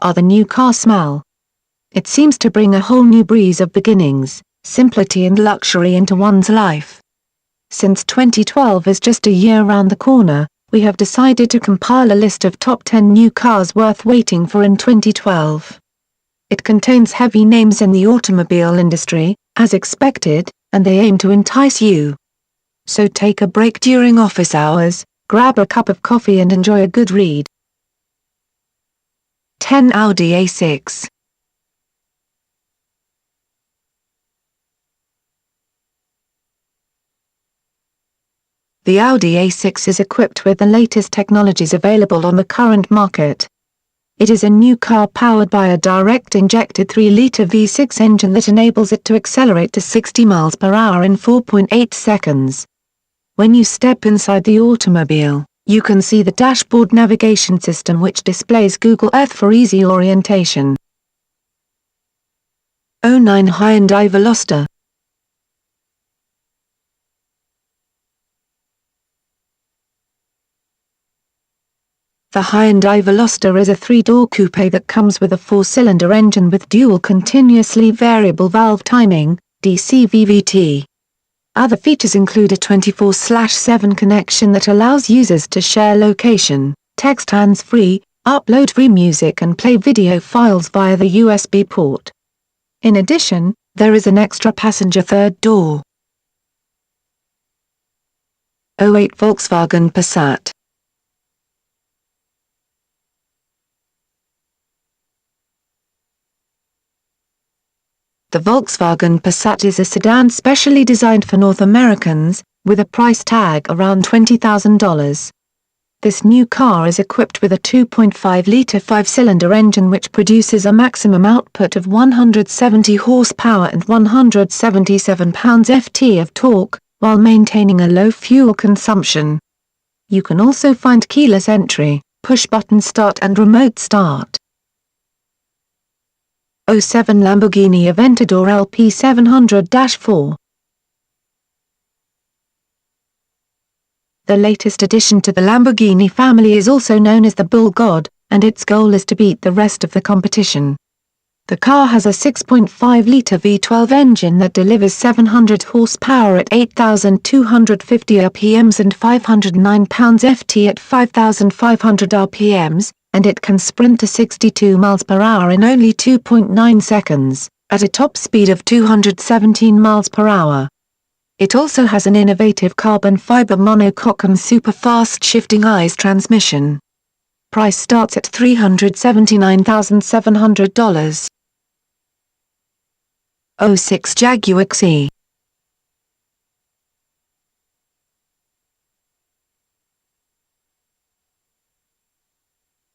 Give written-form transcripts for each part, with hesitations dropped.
are the new car smell. It seems to bring a whole new breeze of beginnings, simplity and luxury into one's life. Since 2012 is just a year around the corner, we have decided to compile a list of top 10 new cars worth waiting for in 2012. It contains heavy names in the automobile industry, as expected, and they aim to entice you. So take a break during office hours, grab a cup of coffee and enjoy a good read. 10. Audi A6. The Audi A6 is equipped with the latest technologies available on the current market. It is a new car powered by a direct-injected 3-liter V6 engine that enables it to accelerate to 60 miles per hour in 4.8 seconds. When you step inside the automobile, you can see the dashboard navigation system which displays Google Earth for easy orientation. 09 Hyundai Veloster. The Hyundai Veloster is a 3-door coupe that comes with a 4-cylinder engine with dual continuously variable valve timing, DC VVT. Other features include a 24/7 connection that allows users to share location, text hands-free, upload free music and play video files via the USB port. In addition, there is an extra passenger third door. 08 Volkswagen Passat. The Volkswagen Passat is a sedan specially designed for North Americans, with a price tag around $20,000. This new car is equipped with a 2.5-liter 5-cylinder engine which produces a maximum output of 170 horsepower and 177 pounds-ft of torque, while maintaining a low fuel consumption. You can also find keyless entry, push-button start and remote start. 07 Lamborghini Aventador LP700-4. The latest addition to the Lamborghini family is also known as the Bull God, and its goal is to beat the rest of the competition. The car has a 6.5-liter V12 engine that delivers 700 horsepower at 8,250 RPMs and 509 pounds-ft at 5,500 RPMs, and it can sprint to 62 miles per hour in only 2.9 seconds, at a top speed of 217 miles per hour. It also has an innovative carbon fiber monocoque and super-fast shifting eyes transmission. Price starts at $379,700. 06 Jaguar XE.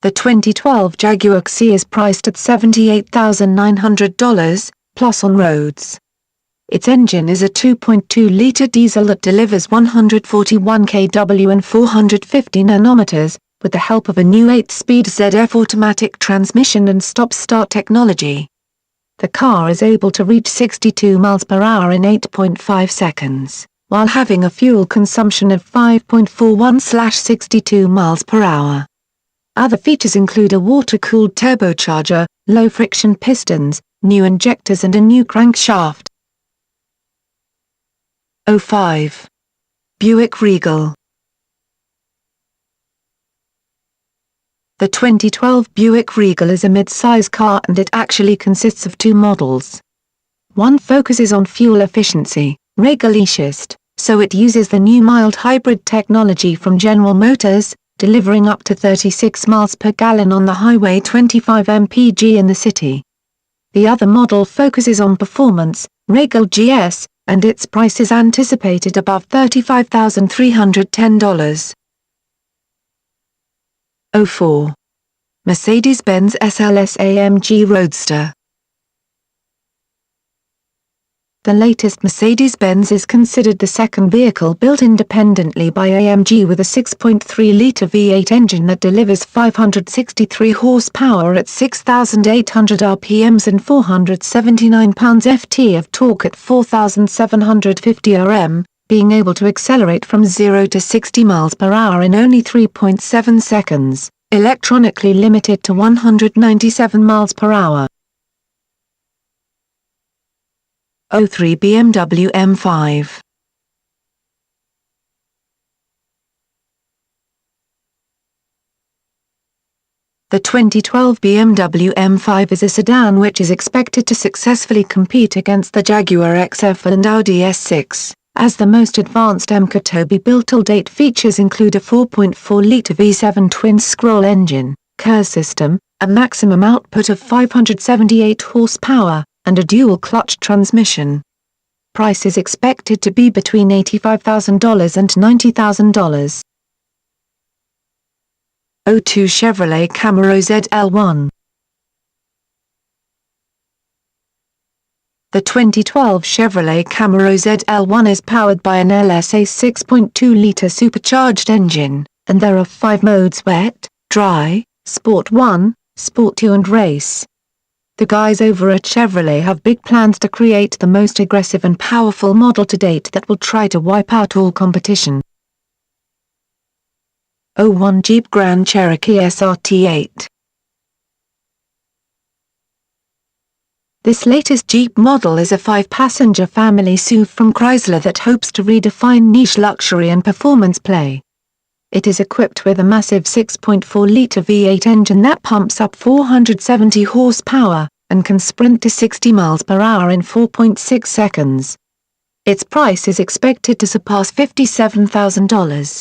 The 2012 Jaguar XE is priced at $78,900, plus on roads. Its engine is a 2.2-liter diesel that delivers 141 kW and 450 Nm, with the help of a new 8-speed ZF automatic transmission and stop-start technology. The car is able to reach 62 miles per hour in 8.5 seconds, while having a fuel consumption of 5.41/62 miles per hour. Other features include a water-cooled turbocharger, low-friction pistons, new injectors and a new crankshaft. 05 Buick Regal. The 2012 Buick Regal is a mid-size car and it actually consists of two models. One focuses on fuel efficiency, Regalicious, so it uses the new mild hybrid technology from General Motors, delivering up to 36 miles per gallon on the highway, 25 mpg in the city. The other model focuses on performance, Regal GS, and its price is anticipated above $35,310. 04 Mercedes-Benz SLS AMG Roadster. The latest Mercedes-Benz is considered the second vehicle built independently by AMG with a 6.3-liter V8 engine that delivers 563 horsepower at 6,800 RPMs and 479 pounds-ft of torque at 4,750 Rm, being able to accelerate from 0 to 60 miles per hour in only 3.7 seconds. electronically limited to 197 miles per hour. 03 BMW M5. The 2012 BMW M5 is a sedan which is expected to successfully compete against the Jaguar XF and Audi S6, as the most advanced MK-to-be-built till date features include a 4.4-litre V7 twin-scroll engine, KER system, a maximum output of 578 horsepower, and a dual-clutch transmission. Price is expected to be between $85,000 and $90,000. 02 Chevrolet Camaro ZL1. The 2012 Chevrolet Camaro ZL1 is powered by an LSA 6.2-litre supercharged engine, and there are 5 modes: Wet, Dry, Sport 1, Sport 2 and Race. The guys over at Chevrolet have big plans to create the most aggressive and powerful model to date that will try to wipe out all competition. 01 Jeep Grand Cherokee SRT8. This latest Jeep model is a 5-passenger family SUV from Chrysler that hopes to redefine niche luxury and performance play. It is equipped with a massive 6.4-litre V8 engine that pumps up 470 horsepower, and can sprint to 60 miles per hour in 4.6 seconds. Its price is expected to surpass $57,000.